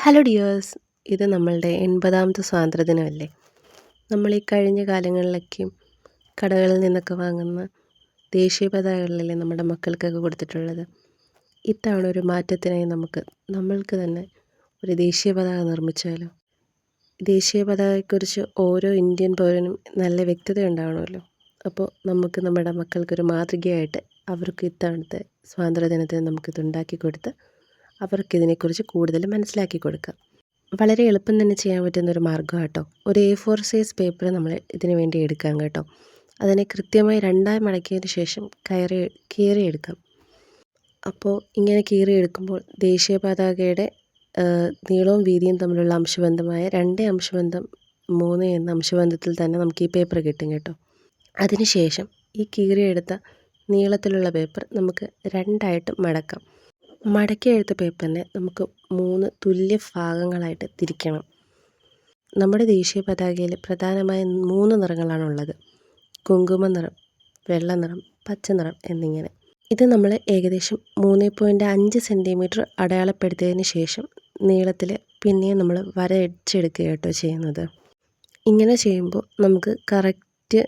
Hello dears, ഇത് നമ്മളുടെ 80ാമത്തെ സ്വാതന്ത്ര്യദിനമല്ലേ. നമ്മൾ ഈ കഴിഞ്ഞ കാലങ്ങളിലൊക്കെയും കടകളിൽ നിന്നൊക്കെ വാങ്ങുന്ന ദേശീയ പതാകകളിലല്ലേ നമ്മുടെ മക്കൾക്കൊക്കെ കൊടുത്തിട്ടുള്ളത്. ഇത്തവണ ഒരു മാറ്റത്തിനായി നമ്മൾക്ക് തന്നെ ഒരു ദേശീയ പതാക നിർമ്മിച്ചാലോ? ദേശീയ പതാകയെക്കുറിച്ച് ഓരോ ഇന്ത്യൻ പൗരനും നല്ല വ്യക്തത ഉണ്ടാവണമല്ലോ. അപ്പോൾ നമുക്ക് നമ്മുടെ മക്കൾക്കൊരു മാതൃകയായിട്ട് അവർക്ക് ഇത്തവണത്തെ സ്വാതന്ത്ര്യദിനത്തിന് നമുക്കിത് ഉണ്ടാക്കി കൊടുത്ത് അവർക്കിതിനെക്കുറിച്ച് കൂടുതൽ മനസ്സിലാക്കി കൊടുക്കാം. വളരെ എളുപ്പം തന്നെ ചെയ്യാൻ പറ്റുന്നൊരു മാർഗ്ഗം കേട്ടോ. ഒരു A4 സൈസ് പേപ്പർ നമ്മൾ ഇതിന് വേണ്ടി എടുക്കാം കേട്ടോ. അതിനെ കൃത്യമായി രണ്ടായി മടക്കിയതിന് ശേഷം കീറിയെടുക്കാം. അപ്പോൾ ഇങ്ങനെ കീറിയെടുക്കുമ്പോൾ ദേശീയ പതാകയുടെ നീളവും വീതിയും തമ്മിലുള്ള അംശബന്ധമായ 2:3 എന്ന അംശബന്ധത്തിൽ തന്നെ നമുക്ക് ഈ പേപ്പർ കിട്ടും കേട്ടോ. അതിനുശേഷം ഈ കീറിയെടുത്ത നീളത്തിലുള്ള പേപ്പർ നമുക്ക് രണ്ടായിട്ട് മടക്കാം. മടക്കിയെടുത്ത പേപ്പറിനെ നമുക്ക് 3 തുല്യ ഭാഗങ്ങളായിട്ട് തിരിക്കണം. നമ്മുടെ ദേശീയ പതാകയിൽ പ്രധാനമായും 3 നിറങ്ങളാണുള്ളത്: കുങ്കുമ നിറം, വെള്ള നിറം, പച്ച നിറം എന്നിങ്ങനെ. ഇത് നമ്മൾ ഏകദേശം 3.5 സെൻറ്റിമീറ്റർ അടയാളപ്പെടുത്തിയതിന് ശേഷം നീളത്തിൽ പിന്നെയും നമ്മൾ വരച്ചെടുക്കുക കേട്ടോ ചെയ്യുന്നത്. ഇങ്ങനെ ചെയ്യുമ്പോൾ നമുക്ക് കറക്റ്റ്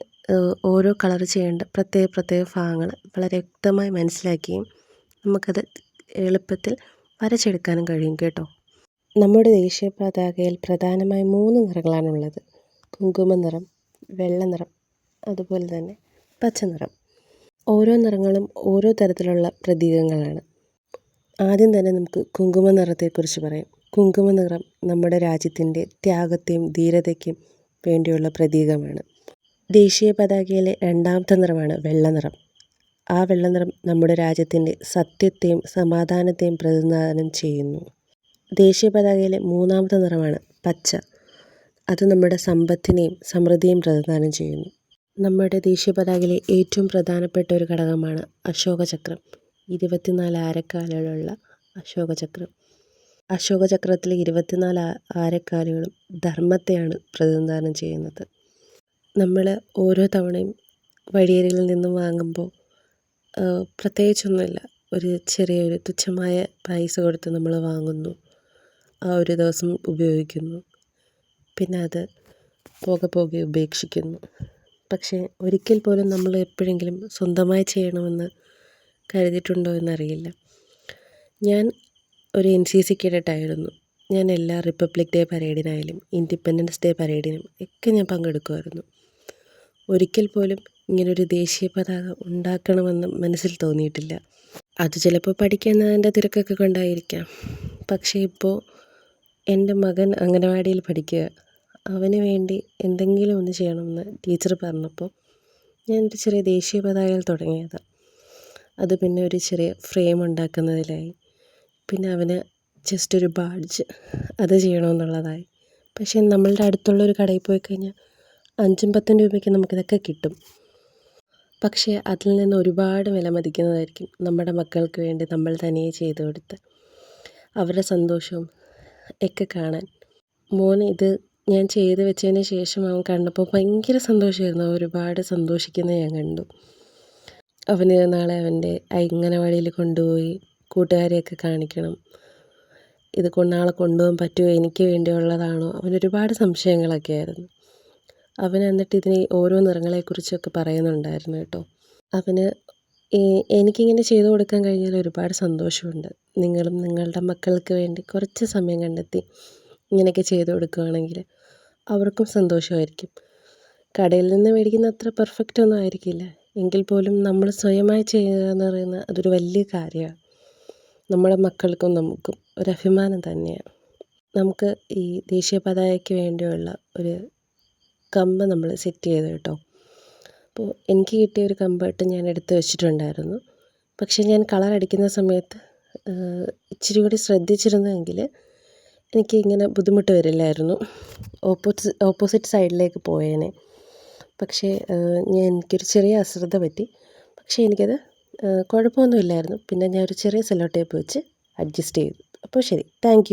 ഓരോ കളർ ചെയ്യേണ്ട പ്രത്യേക ഭാഗങ്ങൾ വളരെ വ്യക്തമായി മനസ്സിലാക്കുകയും നമുക്കത് എളുപ്പത്തിൽ വരച്ചെടുക്കാനും കഴിയും കേട്ടോ. നമ്മുടെ ദേശീയ പതാകയിൽ പ്രധാനമായും 3 നിറങ്ങളാണുള്ളത്: കുങ്കുമ നിറം, വെള്ള നിറം, അതുപോലെ തന്നെ പച്ച നിറം. ഓരോ നിറങ്ങളും ഓരോ തരത്തിലുള്ള പ്രതീകങ്ങളാണ്. ആദ്യം തന്നെ നമുക്ക് കുങ്കുമ നിറത്തെക്കുറിച്ച് പറയാം. കുങ്കുമ നിറം നമ്മുടെ രാജ്യത്തിൻ്റെ ത്യാഗത്തെയും ധീരതയ്ക്കും വേണ്ടിയുള്ള പ്രതീകമാണ്. ദേശീയ പതാകയിലെ രണ്ടാമത്തെ നിറമാണ് വെള്ള നിറം. ആ വെള്ള നിറം നമ്മുടെ രാജ്യത്തിൻ്റെ സത്യത്തെയും സമാധാനത്തെയും പ്രതിനിധാനം ചെയ്യുന്നു. ദേശീയ പതാകയിലെ മൂന്നാമത്തെ നിറമാണ് പച്ച. അത് നമ്മുടെ സമ്പത്തിനെയും സമൃദ്ധിയെയും പ്രതിനിധാനം ചെയ്യുന്നു. നമ്മുടെ ദേശീയ പതാകയിലെ ഏറ്റവും പ്രധാനപ്പെട്ട ഒരു ഘടകമാണ് അശോകചക്രം. 24 ആരക്കാലുകളുള്ള അശോകചക്രം. അശോകചക്രത്തിലെ 24 ആരക്കാലുകളും ധർമ്മത്തെയാണ് പ്രതിനിധാനം ചെയ്യുന്നത്. നമ്മൾ ഓരോ തവണയും വഴിയരികിൽ നിന്നും വാങ്ങുമ്പോൾ പ്രത്യേകിച്ചൊന്നുമില്ല, ഒരു ചെറിയൊരു തുച്ഛമായ പൈസ കൊടുത്ത് നമ്മൾ വാങ്ങുന്നു, ആ ഒരു ദിവസം ഉപയോഗിക്കുന്നു, പിന്നെ അത് പോകെ ഉപേക്ഷിക്കുന്നു. പക്ഷേ ഒരിക്കൽ പോലും നമ്മൾ എപ്പോഴെങ്കിലും സ്വന്തമായി ചെയ്യണമെന്ന് കരുതിയിട്ടുണ്ടോ എന്നറിയില്ല. ഞാൻ ഒരു NCC കേഡറ്റായിരുന്നു. ഞാൻ എല്ലാ റിപ്പബ്ലിക് ഡേ പരേഡിനായാലും ഇൻഡിപെൻഡൻസ് ഡേ പരേഡിനും ഒക്കെ ഞാൻ പങ്കെടുക്കുമായിരുന്നു. ഒരിക്കൽ പോലും ഇങ്ങനൊരു ദേശീയ പതാക ഉണ്ടാക്കണമെന്ന് മനസ്സിൽ തോന്നിയിട്ടില്ല. അത് ചിലപ്പോൾ പഠിക്കുന്നതിൻ്റെ തിരക്കൊക്കെ കൊണ്ടായിരിക്കാം. പക്ഷേ ഇപ്പോൾ എൻ്റെ മകൻ അംഗനവാടിയിൽ പഠിക്കുക. അവന് വേണ്ടി എന്തെങ്കിലും ഒന്ന് ചെയ്യണമെന്ന് ടീച്ചർ പറഞ്ഞപ്പോൾ ഞാനൊരു ചെറിയ ദേശീയ പതാകയിൽ തുടങ്ങിയതാണ്. അത് പിന്നെ ഒരു ചെറിയ ഫ്രെയിം ഉണ്ടാക്കുന്നതിലായി. പിന്നെ അവന് ജസ്റ്റ് ഒരു ബാഡ്ജ് അത് ചെയ്യണമെന്നുള്ളതായി. പക്ഷേ നമ്മളുടെ അടുത്തുള്ളൊരു കടയിൽ പോയി കഴിഞ്ഞാൽ 5-10 രൂപയ്ക്ക് നമുക്കിതൊക്കെ കിട്ടും. പക്ഷേ അതിൽ നിന്ന് ഒരുപാട് വിലമതിക്കുന്നതായിരിക്കും നമ്മുടെ മക്കൾക്ക് വേണ്ടി നമ്മൾ തനിയെ ചെയ്തു കൊടുത്ത് അവരുടെ സന്തോഷവും ഒക്കെ കാണാൻ. മോൻ ഇത് ഞാൻ ചെയ്ത് വെച്ചതിന് ശേഷം അവൻ കണ്ടപ്പോൾ ഭയങ്കര സന്തോഷമായിരുന്നു. ഒരുപാട് സന്തോഷിക്കുന്നത് ഞാൻ കണ്ടു. അവന് നാളെ അവൻ്റെ അംഗനവാടിയിൽ കൊണ്ടുപോയി കൂട്ടുകാരെയൊക്കെ കാണിക്കണം. ഇത് നാളെ കൊണ്ടുപോകാൻ പറ്റുമോ, എനിക്ക് വേണ്ടിയുള്ളതാണോ, അവനൊരുപാട് സംശയങ്ങളൊക്കെ ആയിരുന്നു. അവൻ എന്നിട്ട് ഇതിനെ ഓരോ നിറങ്ങളെക്കുറിച്ചൊക്കെ പറയുന്നുണ്ടായിരുന്നു കേട്ടോ. അവന് എനിക്കിങ്ങനെ ചെയ്തു കൊടുക്കാൻ കഴിഞ്ഞാൽ ഒരുപാട് സന്തോഷമുണ്ട്. നിങ്ങളും നിങ്ങളുടെ മക്കൾക്ക് വേണ്ടി കുറച്ച് സമയം കണ്ടെത്തി ഇങ്ങനെയൊക്കെ ചെയ്തു കൊടുക്കുകയാണെങ്കിൽ അവർക്കും സന്തോഷമായിരിക്കും. കടയിൽ നിന്ന് മേടിക്കുന്ന അത്ര പെർഫെക്റ്റ് ഒന്നും ആയിരിക്കില്ല, എങ്കിൽ പോലും നമ്മൾ സ്വയമായി ചെയ്യുക എന്ന് പറയുന്നത് അതൊരു വലിയ കാര്യമാണ്. നമ്മുടെ മക്കൾക്കും നമുക്കും ഒരു അഭിമാനം തന്നെയാണ്. നമുക്ക് ഈ ദേശീയ പതാകയ്ക്ക് വേണ്ടിയുള്ള ഒരു കമ്പ് നമ്മൾ സെറ്റ് ചെയ്തു കേട്ടോ. അപ്പോൾ എനിക്ക് കിട്ടിയ ഒരു കമ്പായിട്ട് ഞാൻ എടുത്ത് വെച്ചിട്ടുണ്ടായിരുന്നു. പക്ഷേ ഞാൻ കളർ അടിക്കുന്ന സമയത്ത് ഇച്ചിരി കൂടി ശ്രദ്ധിച്ചിരുന്നെങ്കിൽ എനിക്ക് ഇങ്ങനെ ബുദ്ധിമുട്ട് വരില്ലായിരുന്നു. ഓപ്പോസിറ്റ് സൈഡിലേക്ക് പോയേനെ. പക്ഷേ എനിക്കൊരു ചെറിയ അശ്രദ്ധ പറ്റി. പക്ഷേ എനിക്കത് കുഴപ്പമൊന്നുമില്ലായിരുന്നു. പിന്നെ ഞാൻ ഒരു ചെറിയ സെല്ലോ ടേപ്പ് വെച്ച് അഡ്ജസ്റ്റ് ചെയ്തു. അപ്പോൾ ശരി, താങ്ക് യു.